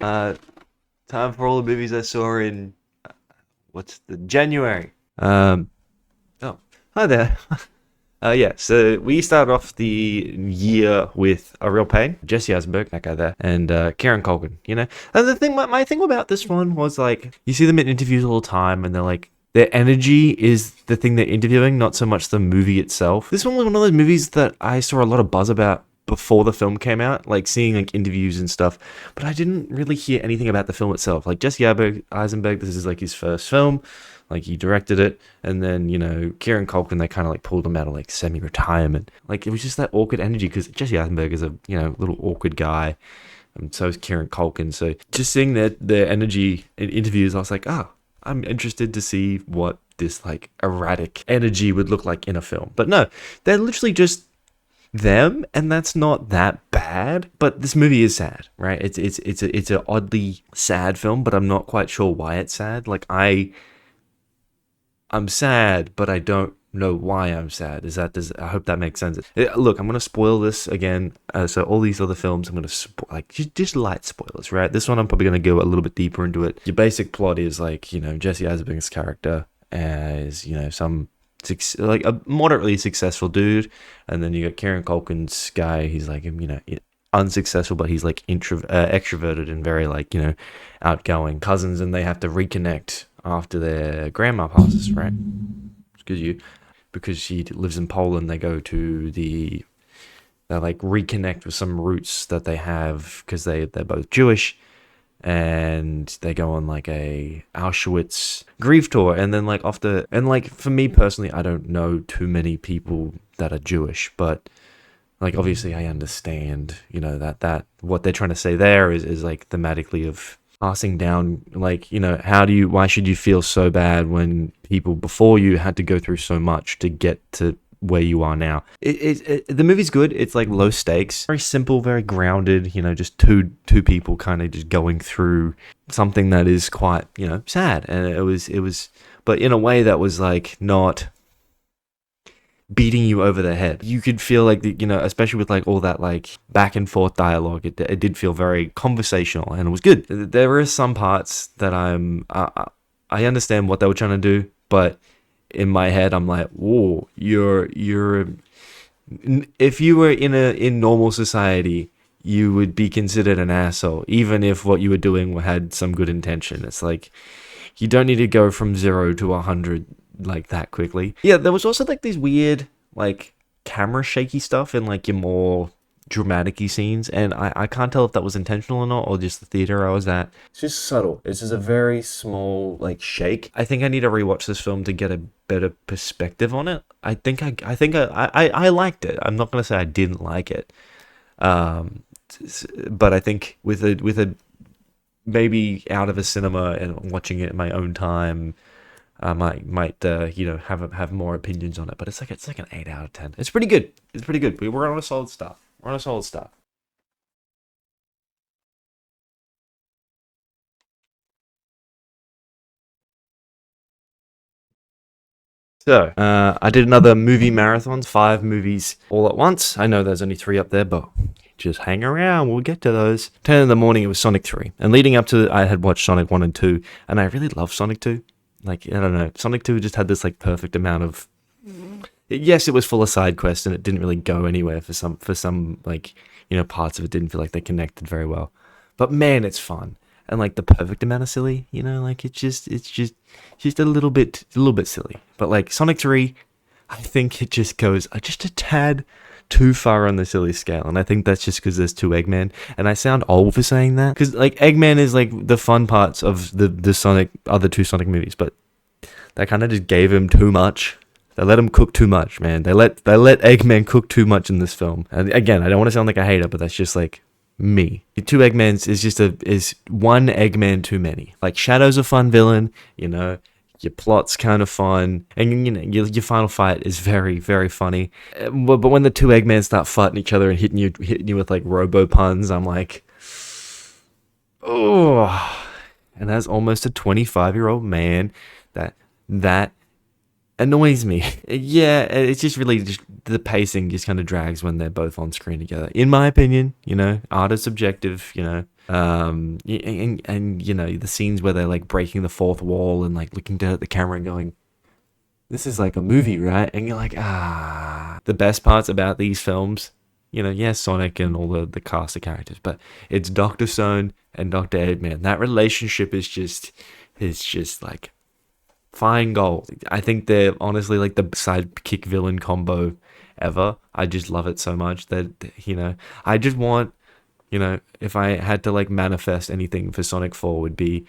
Uh, Time for all the movies I saw in what's the January. Oh, hi there. Yeah, so we started off the year with A Real Pain, Jesse Eisenberg, that guy there, and Kieran Culkin, you know? And the thing, my thing about this one was like, you see them in interviews all the time, and they're like, their energy is the thing they're interviewing, not so much the movie itself. This one was one of those movies that I saw a lot of buzz about before the film came out, like seeing like interviews and stuff, but I didn't really hear anything about the film itself. Like Jesse Eisenberg, this is like his first film, like he directed it, and then Kieran Culkin, they kind of like pulled him out of like semi-retirement. Like it was just that awkward energy because Jesse Eisenberg is a little awkward guy, and so is Kieran Culkin. So just seeing their energy in interviews, I was like, I'm interested to see what this like erratic energy would look like in a film. But no, they're literally just them, and that's not that bad. But this movie is sad, right? It's an oddly sad film, but I'm not quite sure why it's sad. Like I'm sad, but I don't know why I'm sad. I hope that makes sense. Look, I'm gonna spoil this again. So all these other films, I'm gonna just light spoilers, right? This one, I'm probably gonna go a little bit deeper into it. Your basic plot is like, Jesse Eisenberg's character is, some like a moderately successful dude, and then you got Kieran Culkin's guy. He's like, unsuccessful, but he's like extroverted and very like outgoing cousins, and they have to reconnect after their grandma passes, right? Because she lives in Poland, they go to they like reconnect with some roots that they have because they're both Jewish, and they go on like a Auschwitz grief tour, and then like for me personally, I don't know too many people that are Jewish, but like obviously I understand that what they're trying to say there is like thematically of passing down, like why should you feel so bad when people before you had to go through so much to get to where you are now. The movie's good. It's like low stakes, very simple, very grounded, just two people kind of just going through something that is quite sad, and it was but in a way that was like not beating you over the head. You could feel like especially with like all that like back and forth dialogue, it did feel very conversational, and it was good. There are some parts that I understand what they were trying to do, but in my head I'm like, whoa, you're if you were in normal society, you would be considered an asshole, even if what you were doing had some good intention. It's like, you don't need to go from 0 to 100 like that quickly. Yeah, there was also like these weird like camera shaky stuff in like your more dramatic-y scenes, and I can't tell if that was intentional or not, or just the theater I was at. It's just subtle. It's just a very small like shake. I think I need to rewatch this film to get a better perspective on it. I think I liked it. I'm not gonna say I didn't like it, but I think with a maybe out of a cinema and watching it in my own time, I might have more opinions on it. But it's like an 8 out of 10. It's pretty good. It's pretty good. We're on a solid start. We're on a solid start. So, I did another movie marathon, 5 movies all at once. I know there's only 3 up there, but just hang around, we'll get to those. 10 in the morning, it was Sonic 3. And leading up to it, I had watched Sonic 1 and 2, and I really love Sonic 2. Like, I don't know, Sonic 2 just had this like perfect amount of... Yes, it was full of side quests, and it didn't really go anywhere for some like, parts of it didn't feel like they connected very well. But man, it's fun. And like the perfect amount of silly, like it's just a little bit silly. But like Sonic 3, I think it just goes just a tad too far on the silly scale, and I think that's just because there's 2 Eggman, and I sound old for saying that, because like Eggman is like the fun parts of the Sonic other 2 Sonic movies, but they kind of just gave him too much. They let him cook too much, man. They let Eggman cook too much in this film. And again, I don't want to sound like a hater, but that's just like me. 2 Eggmans is one Eggman too many. Like Shadow's a fun villain, your plot's kind of fun, and your final fight is very, very funny. But when the 2 Eggmans start fighting each other and hitting you with like robo puns, I'm like, oh. And as almost a 25-year-old man, that annoys me. Yeah, it's just really just the pacing just kind of drags when they're both on screen together. In my opinion, art is subjective, and the scenes where they're like breaking the fourth wall and like looking down at the camera and going, this is like a movie, right? And you're like, the best parts about these films, Sonic and all the cast of characters, but it's Dr. Stone and Dr. Eggman. That relationship is just like fine gold. I think they're honestly like the sidekick villain combo ever. I just love it so much that, I just want, if I had to like manifest anything for Sonic 4 would be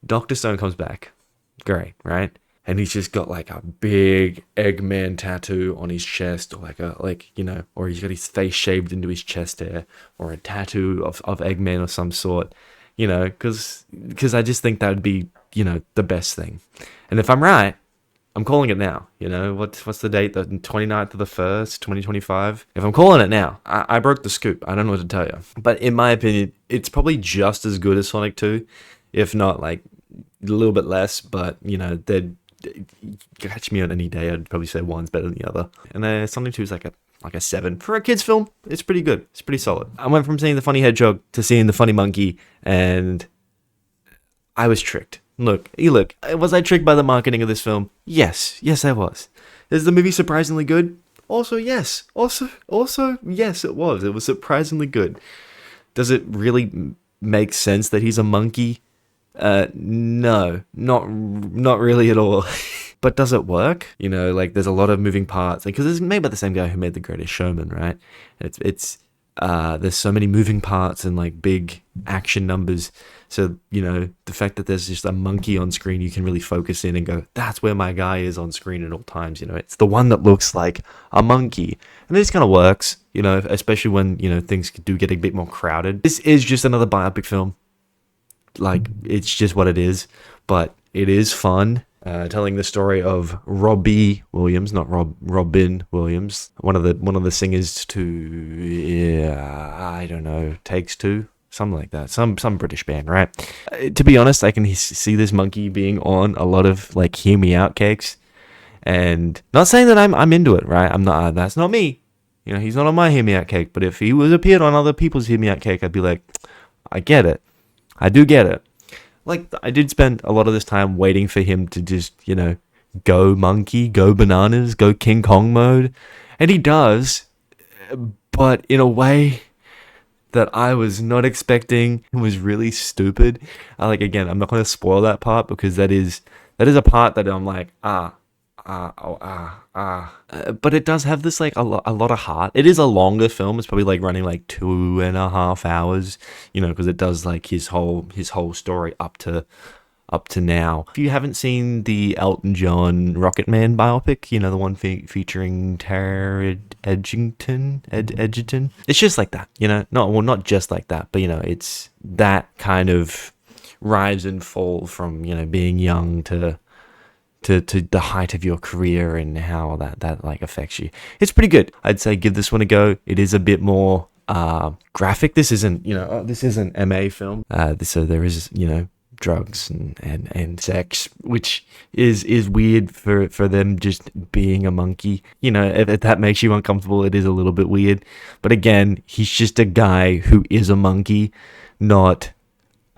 Dr. Stone comes back. Great, right? And he's just got like a big Eggman tattoo on his chest, or or he's got his face shaved into his chest hair, or a tattoo of Eggman of some sort, because I just think that would be, the best thing. And if I'm right, I'm calling it now. What's the date? The 29th of the 1st, 2025? If I'm calling it now, I broke the scoop. I don't know what to tell you. But in my opinion, it's probably just as good as Sonic 2, if not like a little bit less, but, they'd catch me on any day. I'd probably say one's better than the other. And Sonic 2 is like a 7 for a kid's film. It's pretty good. It's pretty solid. I went from seeing the funny hedgehog to seeing the funny monkey, and I was tricked. Look, was I tricked by the marketing of this film? Yes, I was. Is the movie surprisingly good? Also, yes. Also, yes, it was. It was surprisingly good. Does it really make sense that he's a monkey? No, not really at all. But does it work? There's a lot of moving parts, because it's made by the same guy who made The Greatest Showman, right? It's there's so many moving parts and like big action numbers. So, the fact that there's just a monkey on screen, you can really focus in and go, that's where my guy is on screen at all times. It's the one that looks like a monkey. And this kind of works, especially when, things do get a bit more crowded. This is just another biopic film. Like, it's just what it is, but it is fun. Telling the story of Robbie Williams, not Robin Williams, one of the singers to, I don't know, Takes Two, something like that, some British band, right? To be honest, I can see this monkey being on a lot of like Hear Me Out cakes, and not saying that I'm into it, right? I'm not. That's not me. He's not on my Hear Me Out cake, but if he appeared on other people's Hear Me Out cake, I'd be like, I get it. I do get it. Like, I did spend a lot of this time waiting for him to just, go monkey, go bananas, go King Kong mode. And he does, but in a way that I was not expecting. It was really stupid. Again, I'm not going to spoil that part, because that is a part that I'm like, but it does have this like a lot of heart. It is a longer film. It's probably like running like 2.5 hours, because it does like his whole story up to now. If you haven't seen the Elton John Rocket Man biopic, the one featuring Tara Edgerton, it's just like that, not just like that, but it's that kind of rise and fall from being young to the height of your career, and how that like affects you. It's pretty good. I'd say give this one a go. It is a bit more graphic. This isn't this isn't MA film. So there is drugs and sex, which is weird for them just being a monkey. If that makes you uncomfortable, it is a little bit weird. But again, he's just a guy who is a monkey, not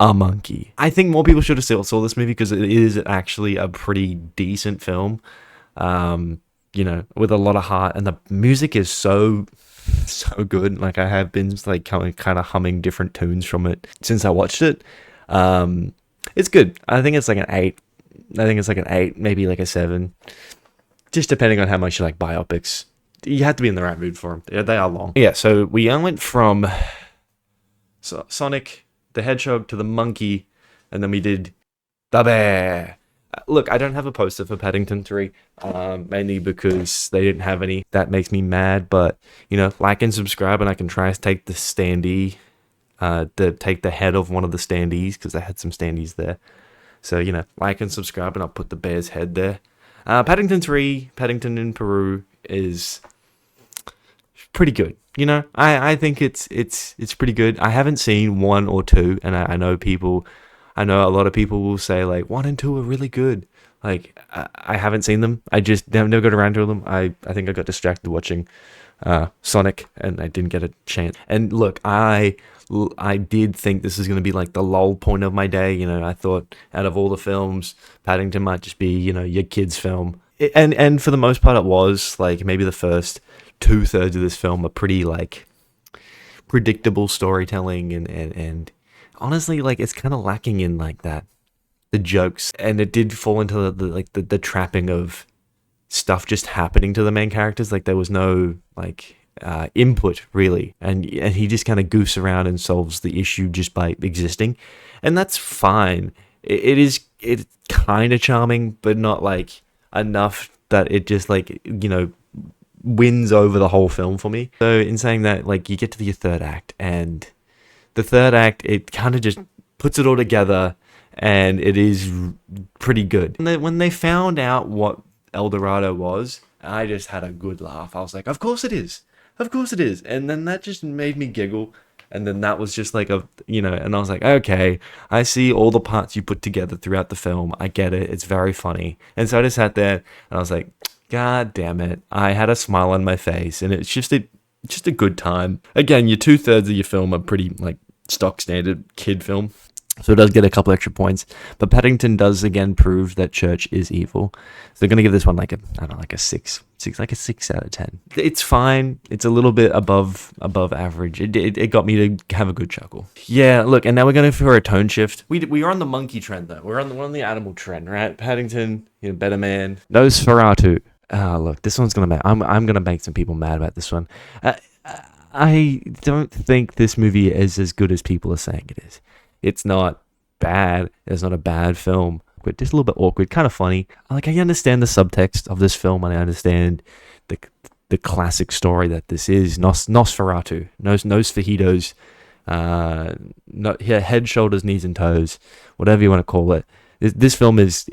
a monkey. I think more people should have saw this movie, because it is actually a pretty decent film, with a lot of heart, and the music is so good. Like, I have been like kind of humming different tunes from it since I watched it. It's good. I think it's like an 8. Maybe like a 7, just depending on how much you like biopics. You have to be in the right mood for them. They are long. Yeah, so we went from Sonic the Hedgehog to the monkey, and then we did the bear. Look, I don't have a poster for Paddington 3, mainly because they didn't have any. That makes me mad, but, like and subscribe, and I can try to take the standee, take the head of one of the standees, because they had some standees there. So, like and subscribe, and I'll put the bear's head there. Paddington 3, Paddington in Peru, is pretty good. I think it's pretty good. I haven't seen 1 or 2, and I know a lot of people will say like 1 and 2 are really good. Like I haven't seen them. I just never got around to them. I think I got distracted watching Sonic, and I didn't get a chance. And look, I did think this was going to be like the lull point of my day. You know, I thought out of all the films, Paddington might just be, you know, your kid's film. And for the most part, it was like maybe the first 2/3 of this film are pretty like predictable storytelling, and honestly, like it's kind of lacking in like that the jokes, and it did fall into the trapping of stuff just happening to the main characters. Like there was no like input really, and he just kind of goofs around and solves the issue just by existing, and that's fine. It's kind of charming, but not like enough that it just like, you know, wins over the whole film for me. So in saying that, like you get to your third act, and the third act, it kind of just puts it all together, and it is pretty good. When they found out what El Dorado was, I just had a good laugh. I was like, of course it is. Of course it is. And then that just made me giggle. And then that was just like a, you know, and I was like, okay, I see all the parts you put together throughout the film. I get it. It's very funny. And so I just sat there and I was like, God damn it. I had a smile on my face, and it's just a good time. Again, your 2/3 of your film are pretty like stock standard kid film. So it does get a couple extra points, but Paddington does again prove that church is evil. So they're gonna give this one like a 6 out of 10. It's fine. It's a little bit above average. It got me to have a good chuckle. Yeah, look, and now we're going for a tone shift. We are on the monkey trend though. We're on the animal trend, right? Paddington, you know, better man. Nosferatu. Look, this one's gonna make. I'm gonna make some people mad about this one. I don't think this movie is as good as people are saying it is. It's not bad. It's not a bad film. But just a little bit awkward, kind of funny. Like I understand the subtext of this film, and I understand the classic story that this is. Nosferatu, Nosfajitos, head, shoulders, knees, and toes, whatever you want to call it. This film is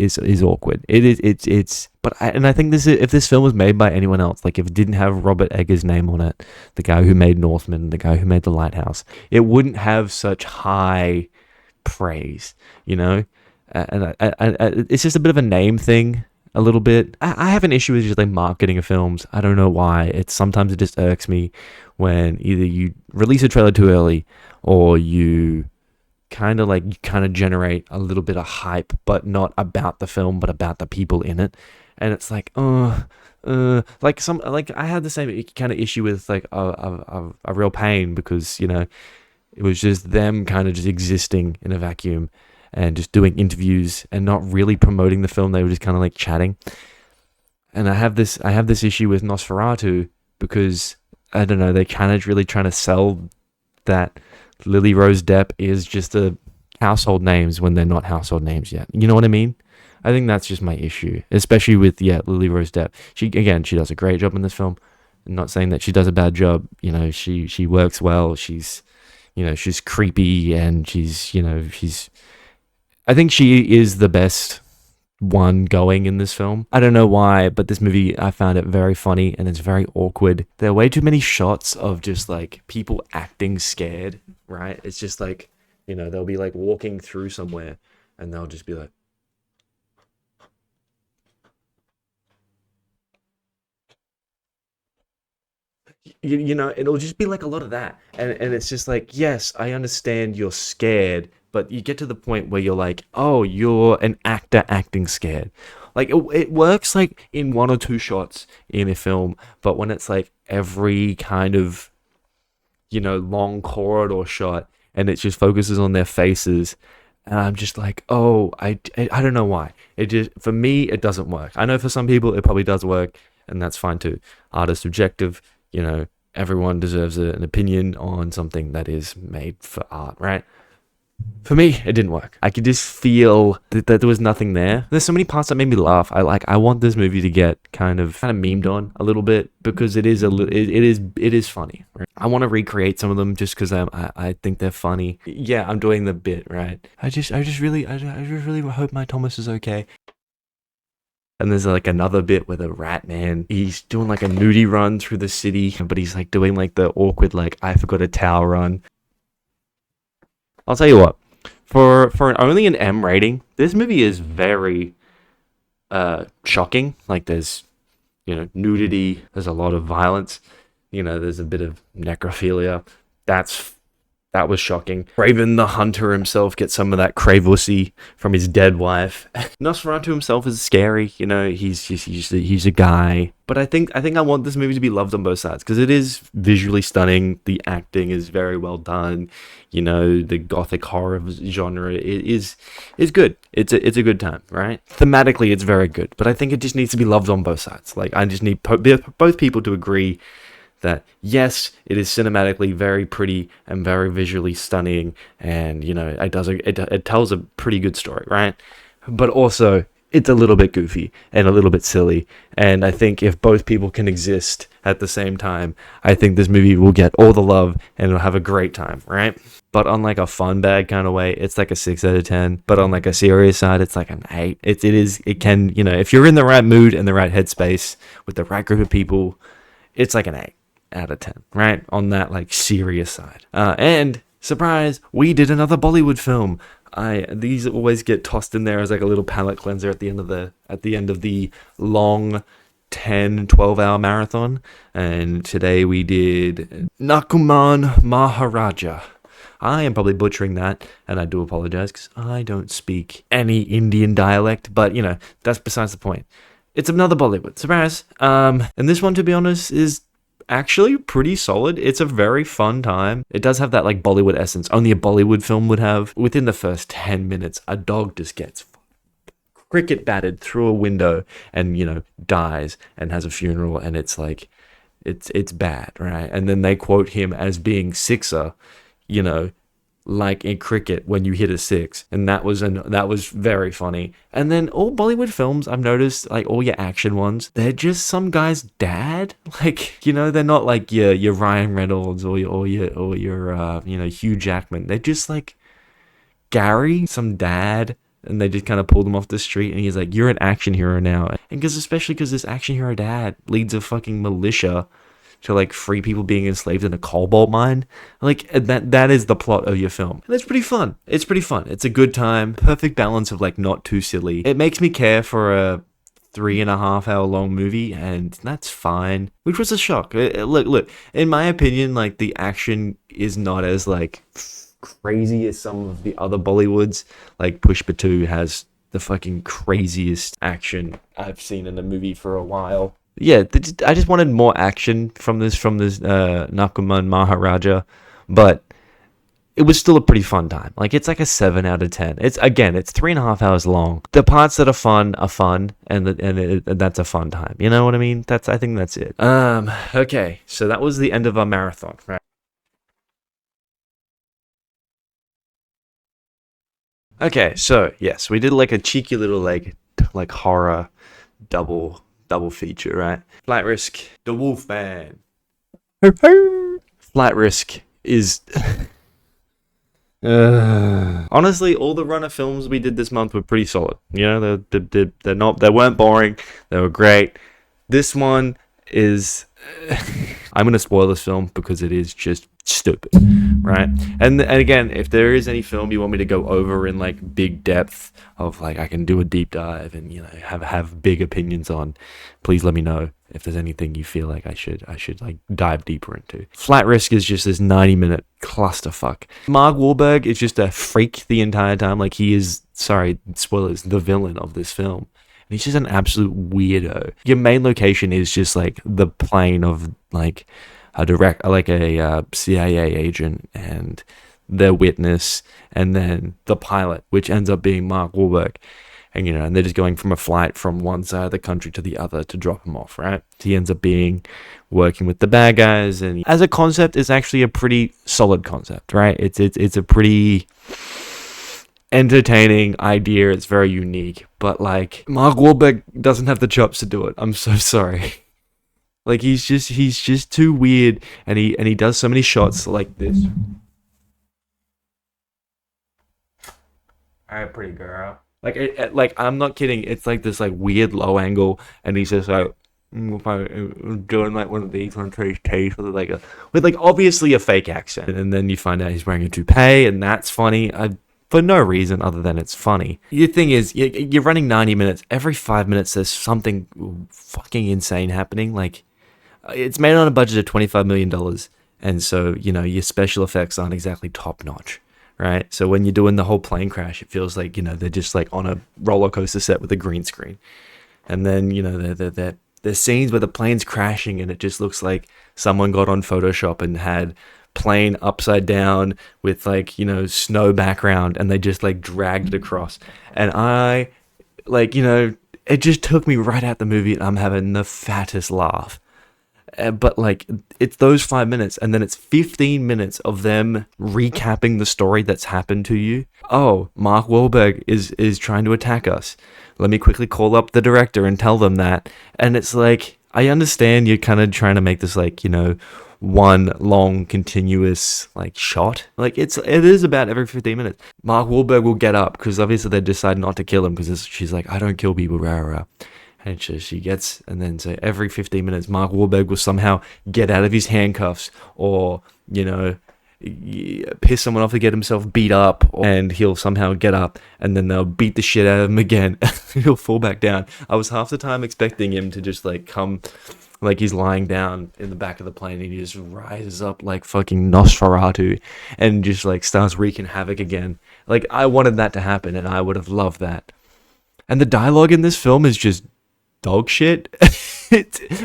awkward. I think if this film was made by anyone else, like if it didn't have Robert Eggers' name on it, the guy who made Northman, the guy who made The Lighthouse, it wouldn't have such high praise, you know. And it's just a bit of a name thing, a little bit. I have an issue with just like marketing of films. I don't know why. Sometimes it just irks me when either you release a trailer too early, or you kind of generate a little bit of hype, but not about the film, but about the people in it. And it's like, like I had the same kind of issue with like a Real Pain, because, you know, it was just them kind of just existing in a vacuum and just doing interviews and not really promoting the film. They were just kind of like chatting. And I have this issue with Nosferatu, because I don't know, they're kind of really trying to sell that Lily Rose Depp is just a household names when they're not household names yet. You know what I mean? I think that's just my issue, especially with Lily Rose Depp. She does a great job in this film. I'm not saying that she does a bad job. You know, she works well. She's creepy, and I think she is the best one going in this film. I don't know why, but this movie, I found it very funny, and it's very awkward. There are way too many shots of just like people acting scared, right? It's just like, you know, they'll be like walking through somewhere, and they'll just be like, you know, it'll just be like a lot of that. And it's just like, yes, I understand you're scared, but you get to the point where you're like, oh, you're an actor acting scared. Like it works like in one or two shots in a film, but when it's like every kind of, you know, long corridor shot, and it just focuses on their faces, and I'm just like, oh, I don't know why. It just, for me, it doesn't work. I know for some people it probably does work, and that's fine too. Art is subjective. You know, everyone deserves an opinion on something that is made for art, right? For me, it didn't work. I could just feel that there was nothing there. There's so many parts that made me laugh. I want this movie to get kind of memed on a little bit, because it is funny. Right? I want to recreate some of them just because I think they're funny. Yeah, I'm doing the bit, right? I just really hope my Thomas is okay. And there's like another bit where the rat man, he's doing like a nudie run through the city, but he's like doing like the awkward, like, I forgot a towel run. I'll tell you what, for only an M rating, this movie is very, shocking. Like there's, nudity, there's a lot of violence, there's a bit of necrophilia. That was shocking. Craven the Hunter himself gets some of that cravussy from his dead wife. Nosferatu himself is scary, he's a guy. But I think I want this movie to be loved on both sides because it is visually stunning. The acting is very well done. The gothic horror genre is good. It's a good time, right? Thematically, it's very good. But I think it just needs to be loved on both sides. Like I just need both people to agree that yes, it is cinematically very pretty and very visually stunning, and it tells a pretty good story, right? But also it's a little bit goofy and a little bit silly, and I think if both people can exist at the same time, I think this movie will get all the love and it'll have a great time, right? But on like a fun bag kind of way, it's like a 6 out of 10. But on like a serious side, it's like an 8. It can, if you're in the right mood and the right headspace with the right group of people, it's like an 8 out of 10, right? On that like serious side. And surprise, we did another Bollywood film. These always get tossed in there as like a little palate cleanser at the end of the long 10-12 hour marathon. And today we did Nakuman Maharaja. I am probably butchering that, and I do apologize because I don't speak any Indian dialect, but that's besides the point. It's another Bollywood surprise. And this one, to be honest, is actually pretty solid. It's a very fun time. It does have that like Bollywood essence only a Bollywood film would have. Within the first 10 minutes, a dog just gets cricket batted through a window and dies and has a funeral, and it's like it's bad, right? And then they quote him as being sixer, like in cricket when you hit a 6, and that was very funny. And then all Bollywood films, I've noticed, like all your action ones, they're just some guy's dad. Like they're not like your Ryan Reynolds or your Hugh Jackman. They're just like Gary, some dad, and they just kind of pulled him off the street, and he's like, "You're an action hero now." And especially because this action hero dad leads a fucking militia to like free people being enslaved in a cobalt mine. Like that is the plot of your film. And it's pretty fun. It's a good time. Perfect balance of like not too silly. It makes me care for a 3.5 hour long movie, and that's fine. Which was a shock. Look, in my opinion, like the action is not as like crazy as some of the other Bollywoods. Like Pushpa 2 has the fucking craziest action I've seen in a movie for a while. Yeah, I just wanted more action from this Nakuman Maharaja, but it was still a pretty fun time. Like it's like a 7 out of 10. It's 3.5 hours long. The parts that are fun, and that's a fun time. You know what I mean? I think that's it. Okay, so that was the end of our marathon, right? Okay, so yes, we did like a cheeky little like horror double feature, right? Flight Risk, the Wolfman. Flight Risk is honestly, all the runner films we did this month were pretty solid. They weren't boring. They were great. This one is I'm gonna spoil this film because it is just stupid, right? And again, if there is any film you want me to go over in like big depth of like I can do a deep dive and have big opinions on, please let me know if there's anything you feel like I should like dive deeper into. Flight Risk is just this 90-minute clusterfuck. Mark Wahlberg is just a freak the entire time. Like he is, sorry, spoilers, the villain of this film. And he's just an absolute weirdo. Your main location is just like the plane of like a CIA agent and their witness, and then the pilot, which ends up being Mark Wahlberg. And they're just going from a flight from one side of the country to the other to drop him off, right? He ends up working with the bad guys, and as a concept, it's actually a pretty solid concept, right? It's a pretty entertaining idea. It's very unique, but like Mark Wahlberg doesn't have the chops to do it. I'm so sorry. Like he's just too weird, and he does so many shots like this. All right, pretty girl. Like I'm not kidding. It's like this like weird low angle, and he's just like doing like one of these on his teeth with like obviously a fake accent, and then you find out he's wearing a toupee, and that's funny. for no reason other than it's funny. The thing is, you're running 90 minutes. Every 5 minutes, there's something fucking insane happening. Like, it's made on a budget of $25 million. And so, your special effects aren't exactly top notch, right? So when you're doing the whole plane crash, it feels like, they're just like on a roller coaster set with a green screen. And then, there's scenes where the plane's crashing and it just looks like someone got on Photoshop and had plane upside down with like, snow background, and they just like dragged it across. And it just took me right out the movie, and I'm having the fattest laugh. But like, it's those 5 minutes, and then it's 15 minutes of them recapping the story that's happened to you. Oh, Mark Wahlberg is trying to attack us. Let me quickly call up the director and tell them that. And it's like, I understand you're kind of trying to make this like, one long continuous like shot. Like it is about every 15 minutes. Mark Wahlberg will get up because obviously they decide not to kill him because she's like, I don't kill people, rah, rah. And she gets, and then so every 15 minutes, Mark Wahlberg will somehow get out of his handcuffs or, piss someone off to get himself beat up, and he'll somehow get up, and then they'll beat the shit out of him again. He'll fall back down. I was half the time expecting him to just like come, like he's lying down in the back of the plane and he just rises up like fucking Nosferatu and just like starts wreaking havoc again. Like I wanted that to happen, and I would have loved that. And the dialogue in this film is just dog shit,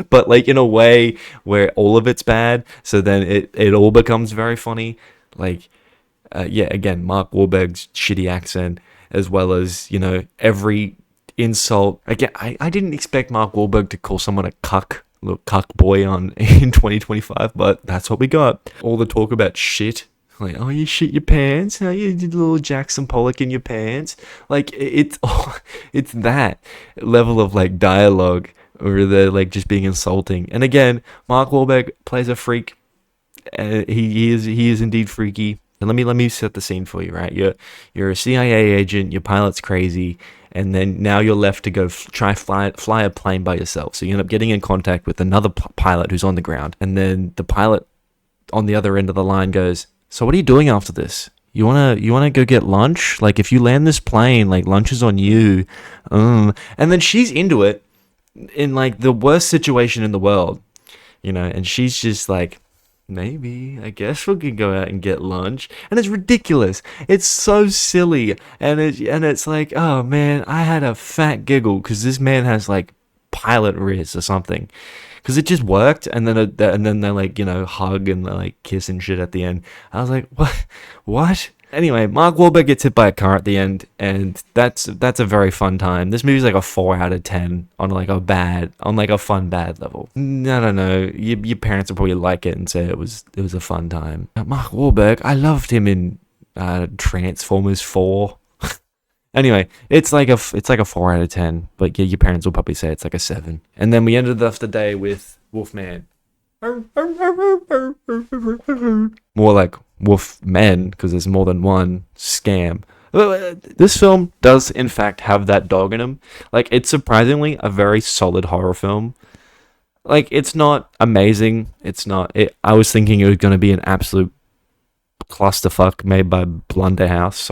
but like in a way where all of it's bad, so then it all becomes very funny. Like again, Mark Wahlberg's shitty accent, as well as every insult. Again, I didn't expect Mark Wahlberg to call someone a cuck, little cuck boy in 2025, but that's what we got. All the talk about shit. Like, oh, you shit your pants? Oh, you did a little Jackson Pollock in your pants? Like, it's that level of, like, dialogue, or the like, just being insulting. And again, Mark Wahlberg plays a freak. He is indeed freaky. And let me set the scene for you, right? You're a CIA agent, your pilot's crazy, and then now you're left to go fly a plane by yourself. So you end up getting in contact with another pilot who's on the ground. And then the pilot on the other end of the line goes, so what are you doing after this? You wanna go get lunch? Like, if you land this plane, like, lunch is on you. And then she's into it in like the worst situation in the world, and she's just like, maybe, I guess we could go out and get lunch. And it's ridiculous. It's so silly. And it's like, oh man, I had a fat giggle because this man has like pilot riz or something. Because it just worked, and then they like, hug and they like kiss and shit at the end. I was like, what? Anyway, Mark Wahlberg gets hit by a car at the end, and that's a very fun time. This movie's like a 4 out of 10 on like a fun bad level. I don't know. Your parents will probably like it and say it was a fun time. Mark Wahlberg, I loved him in Transformers 4. Anyway, it's like a 4 out of 10, but yeah, your parents will probably say it's like a 7. And then we ended off the day with Wolfman. More like Wolfmen, because there's more than one scam. This film does in fact have that dog in him. Like, it's surprisingly a very solid horror film. Like, it's not amazing. I was thinking it was going to be an absolute clusterfuck made by Blumhouse.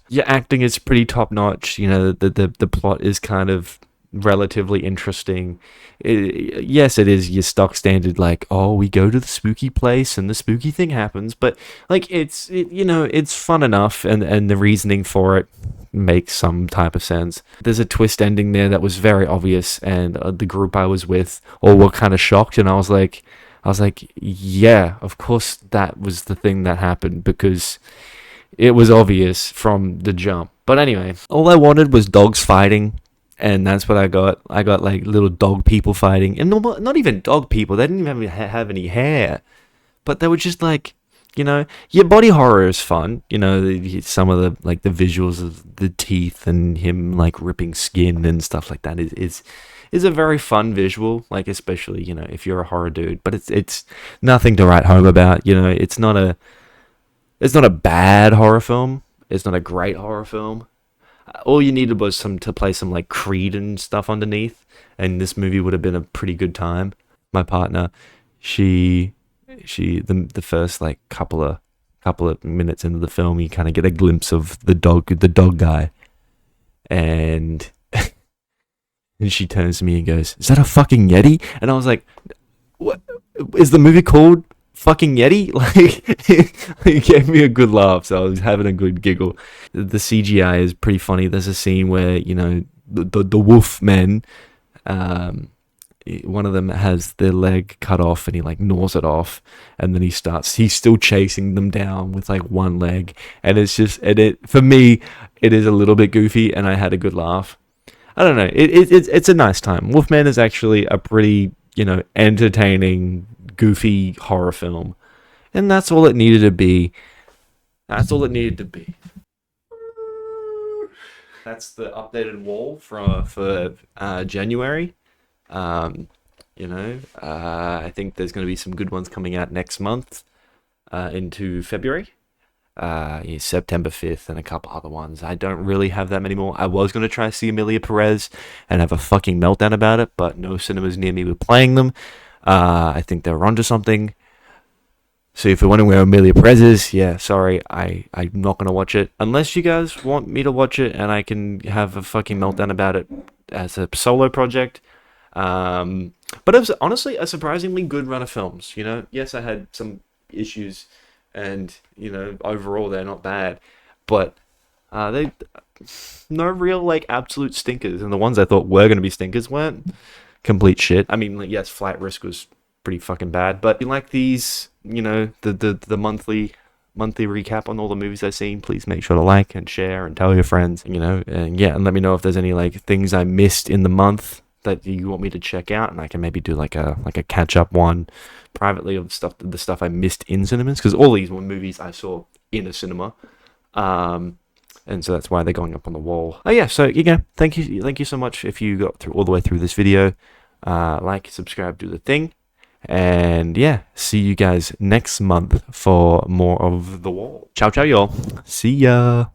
Your acting is pretty top notch. The plot is kind of relatively interesting. Yes, it is your stock standard, like, oh, we go to the spooky place and the spooky thing happens, but like it's fun enough, and the reasoning for it makes some type of sense. There's a twist ending there that was very obvious, and the group I was with all were kind of shocked, and I was like, yeah, of course that was the thing that happened, because it was obvious from the jump. But anyway, all I wanted was dogs fighting, and that's what I got. I got like little dog people fighting, and not even dog people. They didn't even have any hair, but they were just like, your body horror is fun. Some of the like the visuals of the teeth and him like ripping skin and stuff like that is a very fun visual, like, especially, if you're a horror dude. But it's nothing to write home about. It's not a bad horror film. It's not a great horror film. All you needed was to play some like Creed and stuff underneath, and this movie would have been a pretty good time. My partner, the first like couple of couple of minutes into the film, you kind of get a glimpse of the dog guy, and and she turns to me and goes, "Is that a fucking Yeti?" And I was like, "What is the movie called? Fucking Yeti?" Like, it gave me a good laugh, so I was having a good giggle. The CGI is pretty funny. There's a scene where, you know, the wolfman, one of them has their leg cut off and he like gnaws it off, and then he's still chasing them down with like one leg, and it's just, for me, it is a little bit goofy, and I had a good laugh. I don't know, it's a nice time. Wolfman is actually a pretty, you know, entertaining, goofy horror film, and that's all it needed to be. That's all it needed to be. That's the updated wall for January. You know, I think there's going to be some good ones coming out next month, into February. Yeah, September 5th and a couple other ones. I don't really have that many more. I was going to try to see Amelia Perez and have a fucking meltdown about it, but no cinemas near me were playing them. I think they were onto something. So if you're wondering where Amelia Perez is, yeah, sorry, I'm not going to watch it. Unless you guys want me to watch it and I can have a fucking meltdown about it as a solo project. But it was honestly a surprisingly good run of films, you know? Yes, I had some issues, and, you know, overall they're not bad. But they no real, like, absolute stinkers. And the ones I thought were going to be stinkers weren't complete shit. I mean, like, yes, Flight Risk was pretty fucking bad. But if you like these, you know, the monthly recap on all the movies I've seen, please make sure to like and share and tell your friends, you know, and yeah, and let me know if there's any like things I missed in the month that you want me to check out, and I can maybe do like a catch up one privately of the stuff I missed in cinemas, because all these were movies I saw in a cinema, and so that's why they're going up on the wall. Oh yeah, so yeah, thank you so much if you got through all the way through this video. Like, subscribe, do the thing. And yeah, see you guys next month for more of The Wall. Ciao, ciao, y'all. See ya.